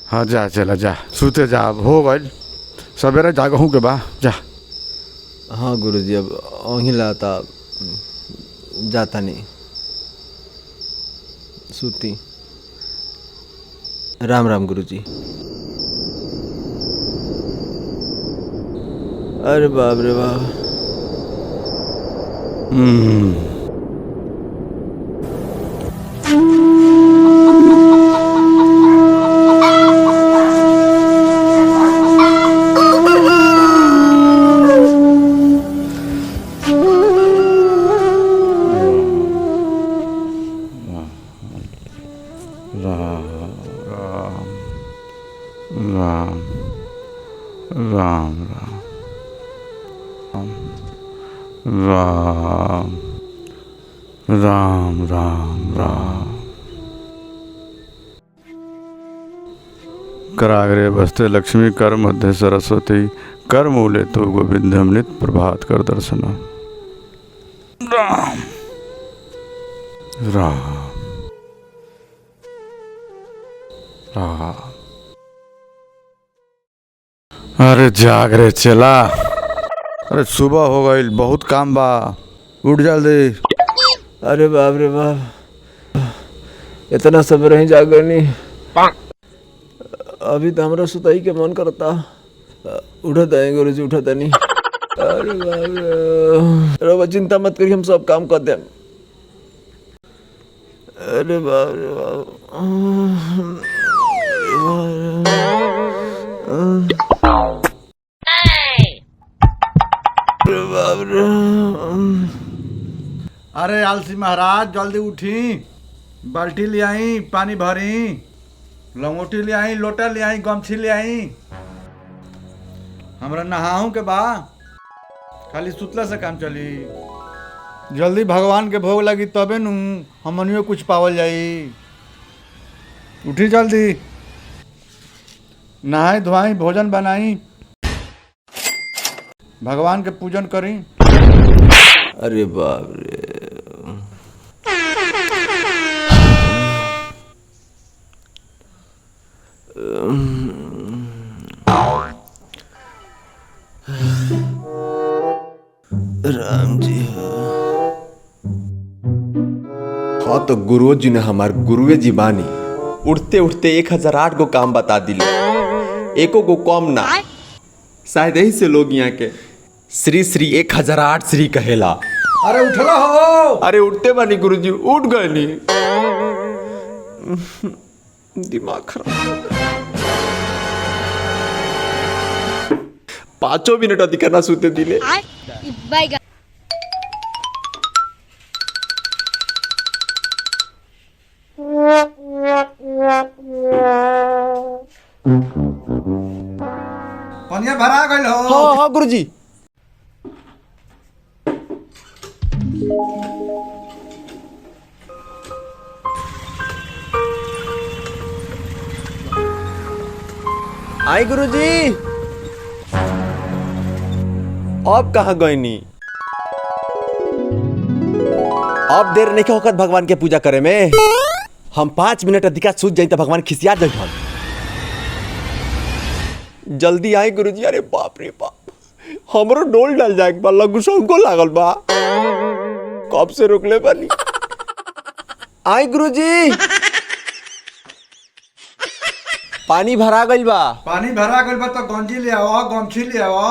हाँ जा चला जा सुते जा अब हो गई सवेरे जागहूँ के बा जा। हाँ गुरुजी अब वहीं लाता जाता नहीं सूती। राम राम गुरुजी। अरे बाप रे बाप। राम राम राम राम राम राम। कराग्रे बस्ते लक्ष्मी कर मध्य सरस्वती कर मूले तो गोविंदम नित प्रभात कर दर्शन। राम राम राम। अरे जाग रे चला। अरे सुबह हो गई बहुत काम बा उठ जल्दी। अरे बाप रे बाप इतना सवेरे ही जागनी। अभी तो हमारा सुताई के मन करता। उठा है गुरुजी उठा नहीं। अरे बाप रे चिंता मत करिए हम सब काम कर दें। अरे बाप रे बाप। अरे आलसी महाराज जल्दी उठी बाल्टी ले आई पानी भरी लंगोटी ले आई लोटा ले आई गमछी ले आई। हमरा नहाऊं के बा खाली सुतला से काम चली। जल्दी भगवान के भोग लगी तबे नु हमनियो कुछ पावल जाई। उठी जल्दी नहाई धोई भोजन बनाई भगवान के पूजन करी। अरे बाप रे राम जी। हाँ तो गुरु जी ने हमार गुरुए जी बानी उठते उठते 1008 गो काम बता दिले एको गो कम ना। शायद यही से लोग यहाँ के श्री श्री 1008 श्री कहेला। अरे उठला हो। अरे उठते बानी गुरुजी उठ गए नी। दिमाग खराब 5 मिनट अधिक ना सुते दिले। पनिया भरा गइल हो। हाँ हाँ गुरुजी। आई गुरुजी। अब कहाँ गए नी। अब देर नहीं होकर भगवान के पूजा करे में। हम 5 मिनट अधिका सूझ जाए तो भगवान खिसिया जाए। जल्दी आई गुरुजी। अरे बाप रे बाप हमरो डोल डाल जाए बा लगू सबको लागल बा कब से रोकले बानी। आई गुरुजी पानी भरा गइल बा। पानी भरा गइल बा तो गंजी ले आओ गमछी ले आओ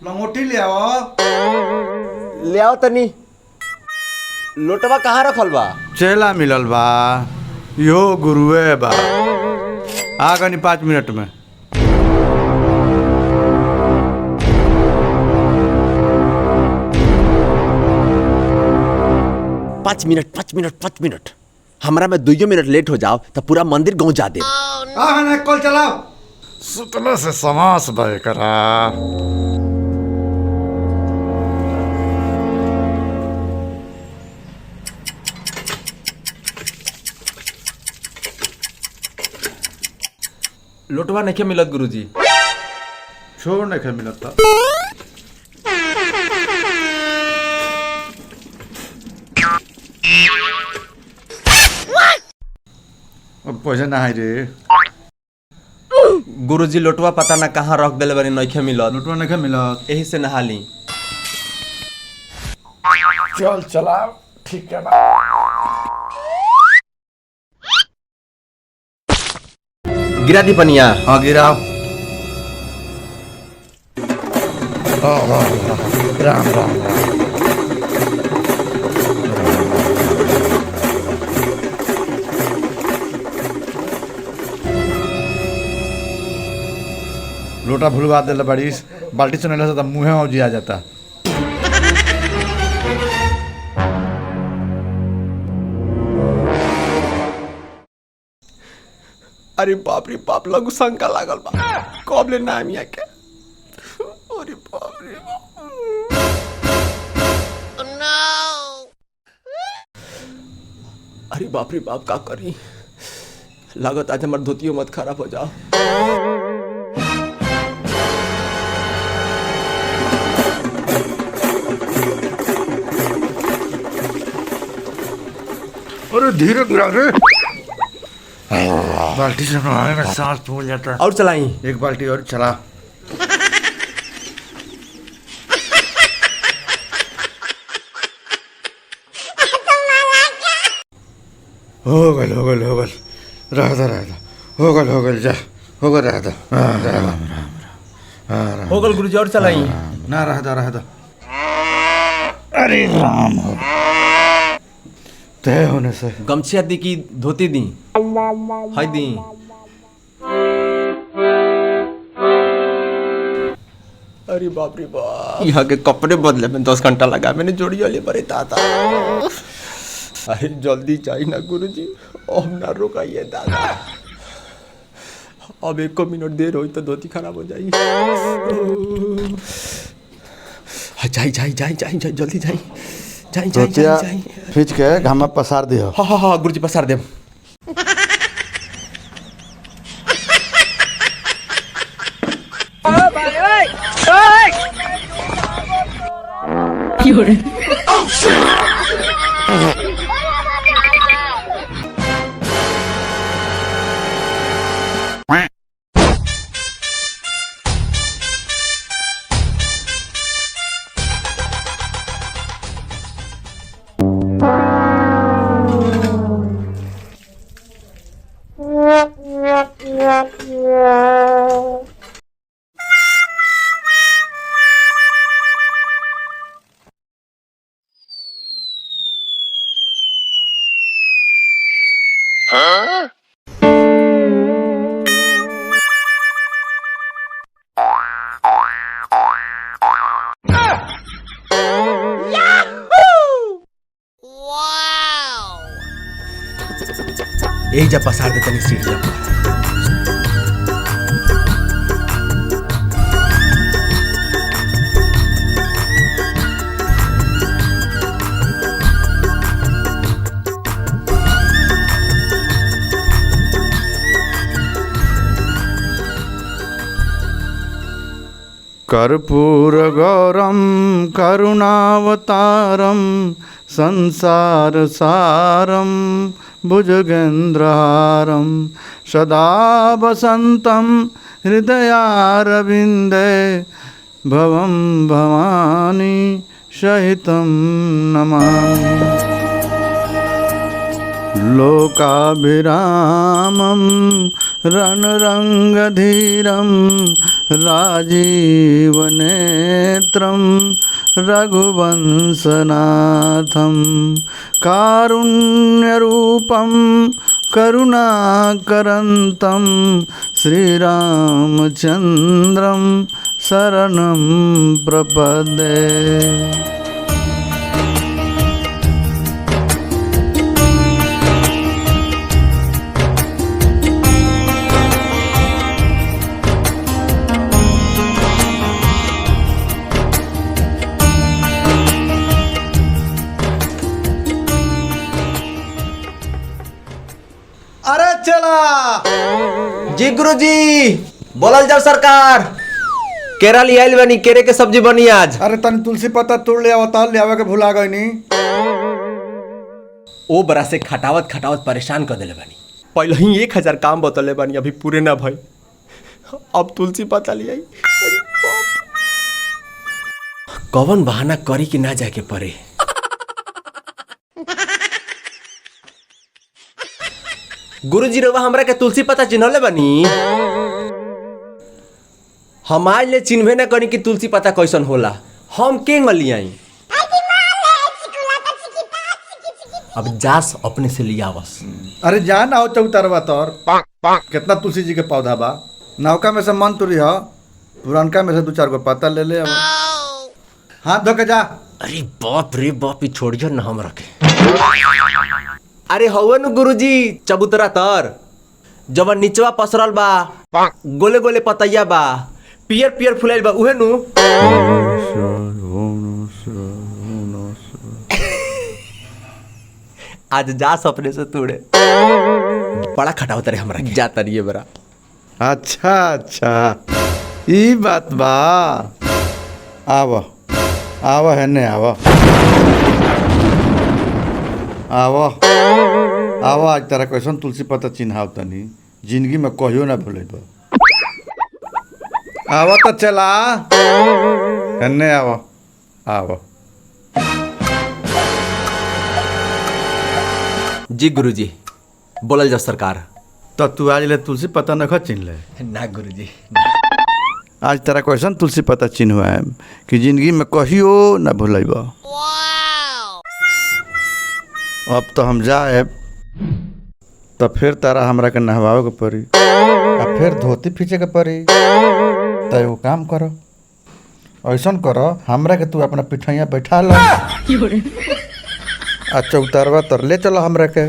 लंगोटी ले आओ। ले आओ तनी। लोटवा कहाँ रखल बा। चेला मिलल बा यो गुरुए बा आ गनी 5 मिनट में। पाँच मिनट हमारा में 2 मिनट लेट हो जाओ तो पूरा मंदिर गाँव जा दे। कल चलाओ सुतला से समास बे करा। लोटवा नहीं मिलत गुरुजी। छोड़ नहीं मिलता। अब पैसा ना रे गुरुजी लोटवा पता ना कहाँ रख दिले बानी, नइखे मिलत। लोटवा नहीं मिलत। यही से नहा ली। चल चला ठीक है बा। गिरा दी पनिया। हाँ गिराओ। राम राम। लोटा भूलवा दे बारिश, बाल्टी से नहीं मुँह में जी आ जाता। अरे बाप रे बाप, लगू शंका लागल बा कब ले नाम या के। अरे बाप रे अरे बाप रे बाप, का करी? लागत आज हमार धोतियो मत खराब हो जाओ। अरे धीरे गिरा रे। बाल्टी से नहाने में सांस फूल जाता है। और चलाई। एक बाल्टी और चला। हो गल रह दो हो गल जा हो गल रह दो। हो गल गुरुजी, और चलाई। ना रह दो। अरे राम हो तय होने से। गमछिया दी की धोती दी? हाय दी। अरे बाप रे बाप, यहाँ के कपड़े बदले में 10 घंटा लगा। मैंने जोड़ी वाले बड़े दादा। अरे जल्दी चाहिए ना गुरुजी, अब ना रुकाइए दादा। अब 1 मिनट देर हो तो धोती खराब हो जाएगी। जाई जल्दी जाई। जाई। खींच के घामा पसार दियो। हाँ गुरुजी पसार दे। यही जब पसार देते नहीं सीट जब। कर्पूरगौरं करुणावतारं संसारसारं भुजगेन्द्रहारं सदा वसन्तं हृदयारविन्दे भवं भवानी सहितं नमामि। लोकाभिरामं रणरङ्गधीरं राजीवनेत्रं रघुवंशनाथं कारुण्यरूपं करुणाकरन्तं श्रीरामचन्द्रं शरणं प्रपद्ये। अरे चला जी गुरुजी, बोलल जाओ सरकार। केरा ले आइल बनी, केरे के सब्जी बनी आज। अरे तनी तुलसी पत्ता तोड़ ले आवता, ले आवे के भुला गई नी। ओ बरा से खटावत खटावत परेशान कर देले बानी। पहले ही 1000 काम बतले बानी, अभी पूरे ना भाई। अब तुलसी पता ले आई। कौन बहाना करी कि ना जाके पड़े। गुरुजी रवा हमरा के तुलसी पता चिन्हले बनी। हम आज ले चिन्हबे ना करी कि तुलसी पता कैसन होला। हम के गली आई। अब जास अपने से लिया बस। अरे जा ना हो चौतरवा तोर कितना तुलसी जी के पौधा बा। नौका में से मन तुरी हो, पुरानका में से 2-4 गो पत्ता ले ले। अब हाथ धो के जा। अरे बाप रे बाप, ई छोड़ियो ना हम रखे। अरे हवन गुरुजी चबूतरा तर जब नीचवा पसरल बा, गोले गोले पतैया बा, पियर पियर फुलाइल बा, उहे नु। आज जा सपने से तोड़े बड़ा खटाव तरे हमरा के जाता रहिए बरा। अच्छा अच्छा ई बात बा। आव आव है ने आव आव आव। आज तारा कैसन तुलसी पता चिन्हाव तनी जिंदगी में कहियो ना भूलेब। आव तो चला है आव आव। जी गुरुजी बोलल जा सरकार। तो तू आज ले तुलसी पता न चिन्ह ले ना गुरुजी। आज तारा कैसन तुलसी पता चिन्ह है कि जिंदगी में कहियो ना भूलेब। अब तो हम जाए तो फिर तारा हमरा के नहवावे के पड़ी आ फिर धोती खींचे के पड़ी। तो एगो काम करो, ऐसन करो हमरा के तू अपना पिठैया बैठा लो आ चौतरवा तर ले चलो हमरा के।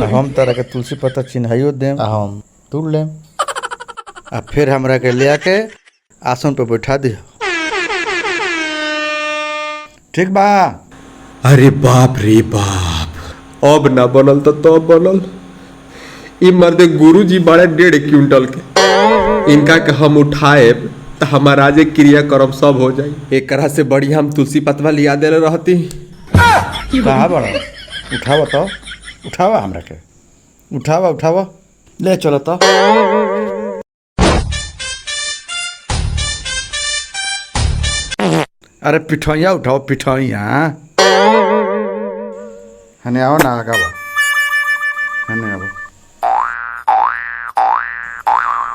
हम तारा के तुलसी पता चिन्हाइयो देम आ हम तोड़ लेम आ फिर हमरा के ले आके आसन पे बैठा दियो। ठीक बा? अरे बाप रे बाप, अब ना बनल तो तब बनल। ई मर्दे गुरुजी बड़े 1.5 क्विंटल के, इनका के हम उठाए तो हमारा आज क्रिया कर्म सब हो जाई। एक तरह से बढ़िया हम तुलसी पतवा लिया दे रहती। कहाँ बड़ा उठावा तो उठावा हमरा के उठावा उठावा ले चलो तो। अरे पिठैया उठाओ पिठैया। हने आओ ना आगा बा हने आओ।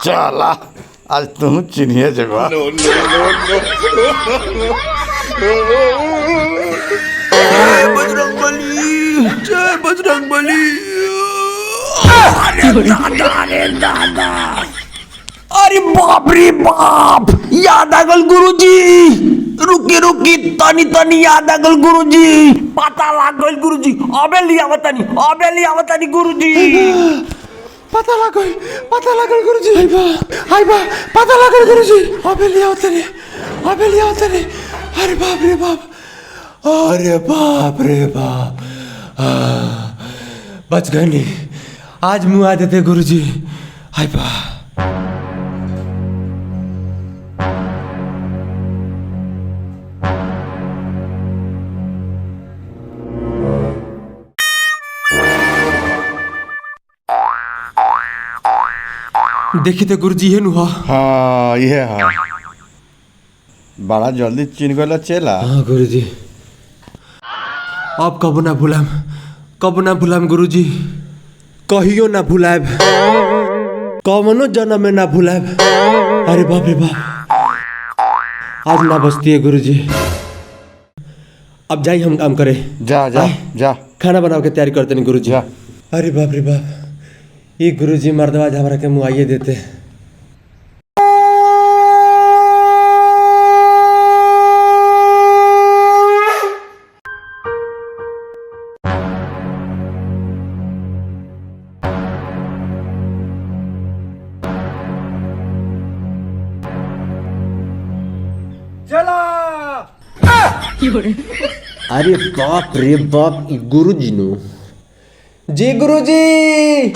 चला आज तुम चिन्हिए जगह। जय बजरंगबली। अरे दादा अरे बाप रे बाप, याद आ गल गुरुजी। रुकी रुकी तनी तनी याद आ गल गुरुजी। पता लाग गल गुरुजी। अबे लिया बतानी गुरुजी। पता लागल गुरुजी। हाय बा पता लागल गुरुजी। अबे लिया बतानी। अरे बाप रे बाप, अरे बाप रे बाप। बच गए नहीं, आज मुँह आ देते गुरुजी। हाय बा। देखी थे गुरुजी है नु। हाँ ये हाँ बड़ा जल्दी चिन्ह गला चेला। हाँ गुरुजी, अब कबो ना भुलाम गुरुजी। कहियो ना भुलाब, कवनो जन्म में ना भुलाब। अरे बाप रे बाप, आज ना बचती है गुरुजी। अब जाई हम काम करे। जा जा जा खाना बनाओ के तैयारी करते नहीं गुरुजी। अरे बाप रे बाप, ये गुरुजी मर्दवाज हमरा के मुआइये देते। अरे बाप रे बाप, गुरुजी नो। जी गुरुजी।